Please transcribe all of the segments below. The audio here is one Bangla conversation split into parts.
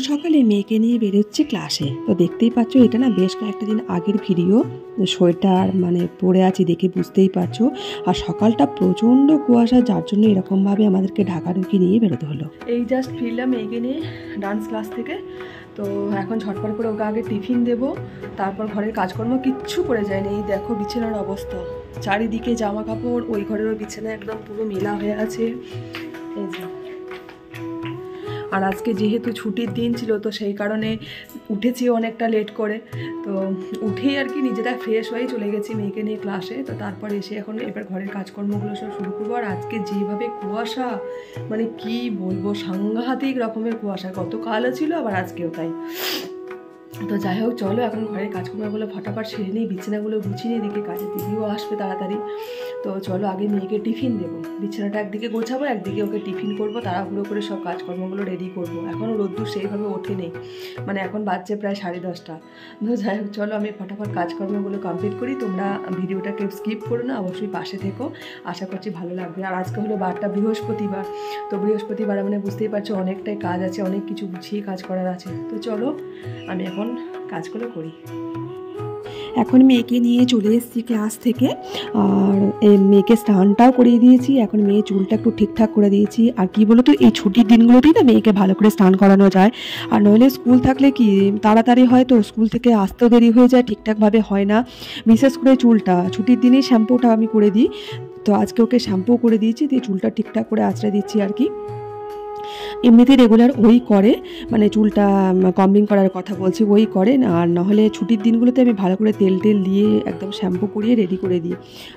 সকালে মেয়েকে নিয়ে বেরোচ্ছি ক্লাসে। তো দেখতেই পাচ্ছ এটা না বেশ কয়েকটা দিন আগের ভিডিও। সোয়েটার পরে আছি দেখে বুঝতেই পারছো। আর সকালটা প্রচণ্ড কুয়াশা, যার জন্য এরকমভাবে আমাদেরকে ঢাকাঢুকি নিয়ে বেরোতে হলো। এই জাস্ট ফিরলাম মেয়েকে নিয়ে ডান্স ক্লাস থেকে। তো এখন ঝটপট করে ওকে আগে টিফিন দেবো, তারপর ঘরের কাজকর্ম কিচ্ছু করে যায়নি। এই দেখো বিছানার অবস্থা, চারিদিকে জামা কাপড়, ওই ঘরেরও বিছানা একদম পুরো মেলা হয়ে আছে। এই যে, আর আজকে যেহেতু ছুটির দিন ছিল তো সেই কারণে উঠেছি অনেকটা লেট করে। তো উঠেই আর কি নিজেরা ফ্রেশ হয়েই চলে গেছি মেয়েকে নিয়ে ক্লাসে। তো তারপর এসে এখন এবার ঘরের কাজকর্মগুলো সব শুরু করবো। আর আজকে যেভাবে কুয়াশা, কি বলবো, সাংঘাতিক রকমের কুয়াশা। গতকালও ছিল আবার আজকেও তাই। তো যাই হোক, চলো এখন ঘরের কাজকর্মগুলো ফটাফট সেরে নিই, বিছানাগুলো গুছিয়ে নিই, এদিকে কাজের দিদিও আসবে তাড়াতাড়ি। তো চলো আগে মেয়েকে টিফিন দেবো, বিছানাটা একদিকে গোছাবো, একদিকে ওকে টিফিন করবো, তাড়াহুড়ো করে সব কাজকর্মগুলো রেডি করবো। এখনও রোদ্দুর সেইভাবে ওঠে নেই, এখন বাজছে প্রায় 10:30। তো যাই হোক, চলো আমি ফটাফট কাজকর্মগুলো কমপ্লিট করি। তোমরা ভিডিওটাকে স্কিপ করো না, অবশ্যই পাশে থেকো, আশা করছি ভালো লাগবে। আর আজকে হলো বারটা বৃহস্পতিবার। তো বৃহস্পতিবার বুঝতেই পারছো অনেকটাই কাজ আছে, অনেক কিছু গুছিয়ে কাজ করার আছে। তো চলো আমি এখন কাজগুলো করি। এখন মেয়েকে নিয়ে চলে এসেছি ক্লাস থেকে, আর মেয়েকে স্নানটাও করিয়ে দিয়েছি। এখন মেয়ে চুলটা একটু ঠিকঠাক করে দিয়েছি। আর কি বলো তো, এই ছুটির দিনগুলোতেই না মেয়েকে ভালো করে স্নান করানো যায়। আর নইলে স্কুল থাকলে কি তাড়াতাড়ি হয়, তো স্কুল থেকে আসতেও দেরি হয়ে যায়, ঠিকঠাকভাবে হয় না। বিশেষ করে চুলটা ছুটির দিনেই শ্যাম্পুটা আমি করে দিই। তো আজকে ওকে শ্যাম্পু করে দিয়েছি, দিয়ে চুলটা ঠিকঠাক করে আঁচড়ে দিচ্ছি আর কি। এমনিতে রেগুলার ওই করে, চুলটা কম্বিং করার কথা বলছি, ওই করে। আর নাহলে ছুটির দিনগুলোতে আমি ভালো করে তেল দিয়ে একদম শ্যাম্পু করিয়ে রেডি করে দিই।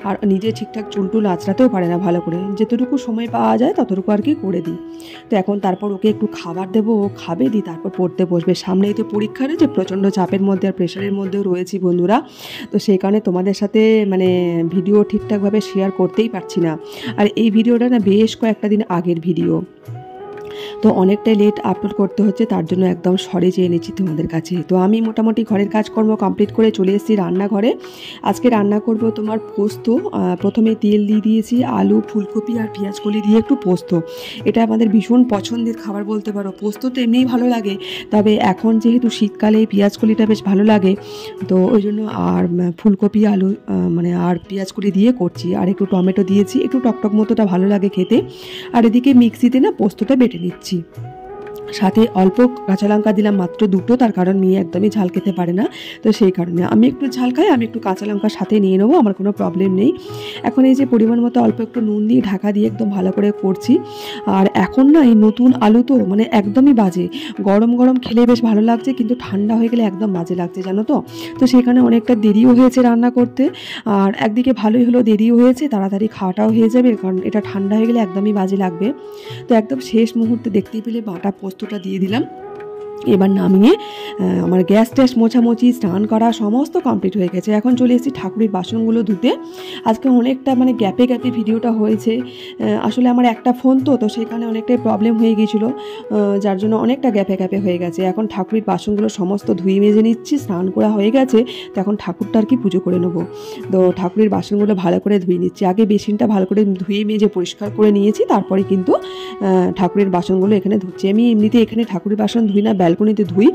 আর নিজে ঠিকঠাক চুল আঁচড়াতেও পারে না ভালো করে, যেতটুকু সময় পাওয়া যায় ততটুকু আর কি করে দিই। তো এখন তারপর ওকে একটু খাবার দেবো, ও খাবে, দিই তারপর পড়তে বসবে। সামনেই তো পরীক্ষা রয়েছে, প্রচণ্ড চাপের মধ্যে আর প্রেশারের মধ্যেও রয়েছি বন্ধুরা। তো সেই কারণে তোমাদের সাথে ভিডিও ঠিকঠাকভাবে শেয়ার করতেই পারছি না। আর এই ভিডিওটা না বেশ কয়েকটা দিন আগের ভিডিও, তো অনেকটাই লেট আপলোড করতে হচ্ছে, তার জন্য একদম সরি চেয়ে নিচ্ছি তোমাদের কাছে। তো আমি মোটামুটি ঘরের কাজকর্ম কমপ্লিট করে চলে এসেছি রান্নাঘরে। আজকে রান্না করব তোমার পোস্ত। প্রথমে তেল দিয়ে দিয়েছি, আলু, ফুলকপি আর পেঁয়াজকলি দিয়ে একটু পোস্ত। এটা আমাদের ভীষণ পছন্দের খাবার বলতে পারো। পোস্ত তো এমনিই ভালো লাগে, তবে এখন যেহেতু শীতকালে পেঁয়াজকলিটা বেশ ভালো লাগে, তো ওই জন্য আর ফুলকপি, আলু আর পেঁয়াজকলি দিয়ে করছি। আর একটু টমেটো দিয়েছি, একটু টকটক মতোটা ভালো লাগে খেতে। আর এদিকে মিক্সিতে না পোস্তটা বেটে নিচ্ছি। সাথে অল্প কাঁচা লঙ্কা দিলাম, মাত্র 2টো, তার কারণ মেয়ে একদমই ঝাল খেতে পারে না। তো সেই কারণে আমি একটু ঝাল খাই, আমি একটু কাঁচা লঙ্কার সাথে নিয়ে নেবো, আমার কোনো প্রবলেম নেই। এখন এই যে পরিমাণ মতো অল্প একটু নুন দিয়ে ঢাকা দিয়ে একদম ভালো করে করছি। আর এখন না এই নতুন আলু তো একদমই বাজে। গরম গরম খেলে বেশ ভালো লাগছে, কিন্তু ঠান্ডা হয়ে গেলে একদম বাজে লাগছে, জানো তো। তো সেখানে অনেকটা দেরিও হয়েছে রান্না করতে। আর একদিকে ভালোই হলো, দেরিও হয়েছে, তাড়াতাড়ি খাওয়াটাও হয়ে যাবে, কারণ এটা ঠান্ডা হয়ে গেলে একদমই বাজে লাগবে। তো একদম শেষ মুহূর্তে দেখতেই পেলে বাটা পোস্তটা দিয়ে দিলাম। এবার নামিয়ে আমার গ্যাস ট্যাস মোছামুছি, স্নান করা সমস্ত কমপ্লিট হয়ে গেছে। এখন চলে এসেছি ঠাকুরের বাসনগুলো ধুতে। আজকে অনেকটা গ্যাপে গ্যাপে ভিডিওটা হয়েছে। আসলে আমার একটা ফোন তো সেই কারণে অনেকটাই প্রবলেম হয়ে গিয়েছিলো, যার জন্য অনেকটা গ্যাপে গ্যাপে হয়ে গেছে। এখন ঠাকুরের বাসনগুলো সমস্ত ধুয়ে মেজে নিচ্ছি, স্নান করা হয়ে গেছে। তো এখন ঠাকুরটা আর কি পুজো করে নেবো। তো ঠাকুরের বাসনগুলো ভালো করে ধুয়ে নিচ্ছি। আগে বেসিনটা ভালো করে ধুয়ে মেজে পরিষ্কার করে নিয়েছি, তারপরে কিন্তু ঠাকুরের বাসনগুলো এখানে ধুচ্ছি। আমি এমনিতে এখানে ঠাকুরের বাসন ধুই না, ব্যালকনিতে ধুই।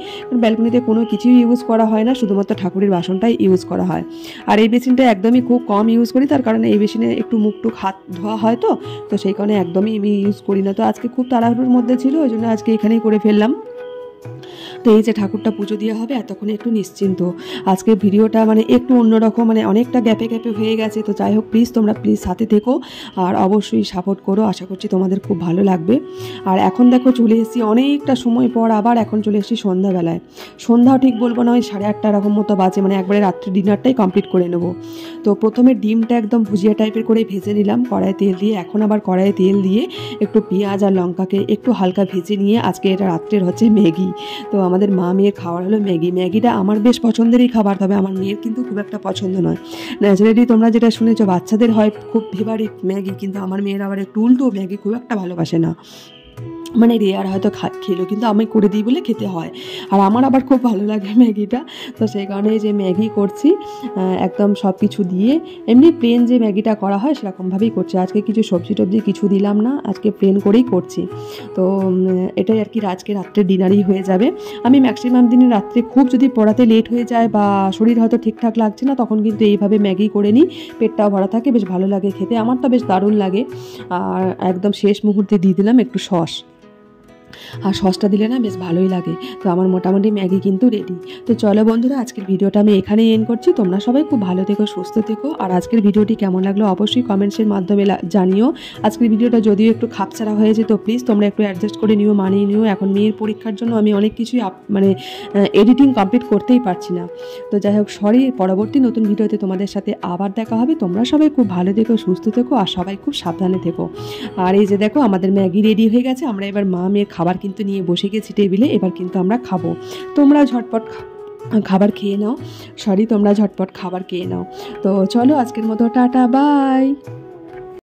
ব্যালকনিতে কোনো কিছুই ইউজ করা হয় না, শুধুমাত্র ঠাকুরের বাসনটাই ইউজ করা হয়। আর এই বেসিনটা একদমই খুব কম ইউজ করি, তার কারণে এই বেসিনে একটু মুখটুক হাত ধোয়া হয়, তো সেই কারণে একদমই আমি ইউজ করি না। তো আজকে খুব তাড়াহুড়োর মধ্যে ছিল, ওই জন্য আজকে এখানেই করে ফেললাম। তো এই যে ঠাকুরটা পুজো দেওয়া হবে, এতক্ষণে একটু নিশ্চিন্ত। আজকে ভিডিওটা একটু অন্যরকম, অনেকটা গ্যাপে গ্যাপে হয়ে গেছে। তো যাই হোক, তোমরা প্লিজ সাথে থেকো আর অবশ্যই সাপোর্ট করো, আশা করছি তোমাদের খুব ভালো লাগবে। আর এখন দেখো চলে এসেছি অনেকটা সময় পর, আবার এখন চলে এসেছি সন্ধ্যাবেলায়। সন্ধ্যাও ঠিক বলবো না, ওই 8:30 এরকম মতো বাজে, একবারে রাত্রে ডিনারটাই কমপ্লিট করে নেবো। তো প্রথমে ডিমটা একদম ভুজিয়া টাইপের করে ভেজে নিলাম কড়াইয়ে তেল দিয়ে। এখন আবার কড়াইয়ে তেল দিয়ে একটু পেঁয়াজ আর লঙ্কাকে একটু হালকা ভেজে নিয়ে, আজকে এটা রাত্রের হচ্ছে ম্যাগি। তো আমাদের মা মেয়ের খাবার হলো ম্যাগি। ম্যাগিটা আমার বেশ পছন্দেরই খাবার, তবে আমার মেয়ের কিন্তু খুব একটা পছন্দ নয়। ন্যাচারালি তোমরা যেটা শুনেছো, বাচ্চাদের হয় খুব ফেভারিট ম্যাগি, কিন্তু আমার মেয়ের আবার একটু উল্টো, ম্যাগি খুব একটা ভালোবাসে না। মানে রেয়ার হয়তো খেলো, কিন্তু আমি করে দিই বলে খেতে হয়। আর আমার আবার খুব ভালো লাগে ম্যাগিটা, তো সেই কারণে যে ম্যাগি করছি একদম সব কিছু দিয়ে, এমনি প্লেন যে ম্যাগিটা করা হয় সেরকমভাবেই করছি। আজকে কিছু সবজি টবজি কিছু দিলাম না, আজকে প্লেন করেই করছি। তো এটাই আর কি আজকে রাত্রে ডিনারই হয়ে যাবে। আমি ম্যাক্সিমাম দিনে রাত্রে খুব যদি পড়াতে লেট হয়ে যায় বা শরীর হয়তো ঠিকঠাক লাগছে না, তখন কিন্তু এইভাবে ম্যাগি করে নিই, পেটটাও ভরা থাকে, বেশ ভালো লাগে খেতে, আমার তো বেশ দারুণ লাগে। আর একদম শেষ মুহূর্তে দিয়ে দিলাম একটু সস, আর সসটা দিলে না বেশ ভালোই লাগে। তো আমার মোটামুটি ম্যাগি কিন্তু রেডি। তো চলো বন্ধুরা, আজকের ভিডিওটা আমি এখানেই এন্ড করছি। তোমরা সবাই খুব ভালো থেকো, সুস্থ থেকো। আর আজকের ভিডিওটি কেমন লাগলো অবশ্যই কমেন্টসের মাধ্যমে জানিও। আজকের ভিডিওটা যদিও একটু খাপছাড়া হয়েছে, তো প্লিজ তোমরা একটু অ্যাডজাস্ট করে নিও, মানিয়ে নিও। এখন মেয়ের পরীক্ষার জন্য আমি অনেক কিছুই মানে এডিটিং কমপ্লিট করতেই পারছি না। তো যাই হোক, সরি, পরবর্তী নতুন ভিডিওতে তোমাদের সাথে আবার দেখা হবে। তোমরা সবাই খুব ভালো থেকো, সুস্থ থেকো, আর সবাই খুব সাবধানে থেকো। আর এই যে দেখো, আমাদের ম্যাগি রেডি হয়ে গেছে। আমরা এবার মা মেয়ের খাবার কিন্তু নিয়ে বসে গেছি টেবিলে, এবার কিন্তু আমরা খাবো। তোমরা ঝটপট খাবার খেয়ে নাও, তোমরা ঝটপট খাবার খেয়ে নাও। তো চলো, আজকের মতো টাটা, বাই।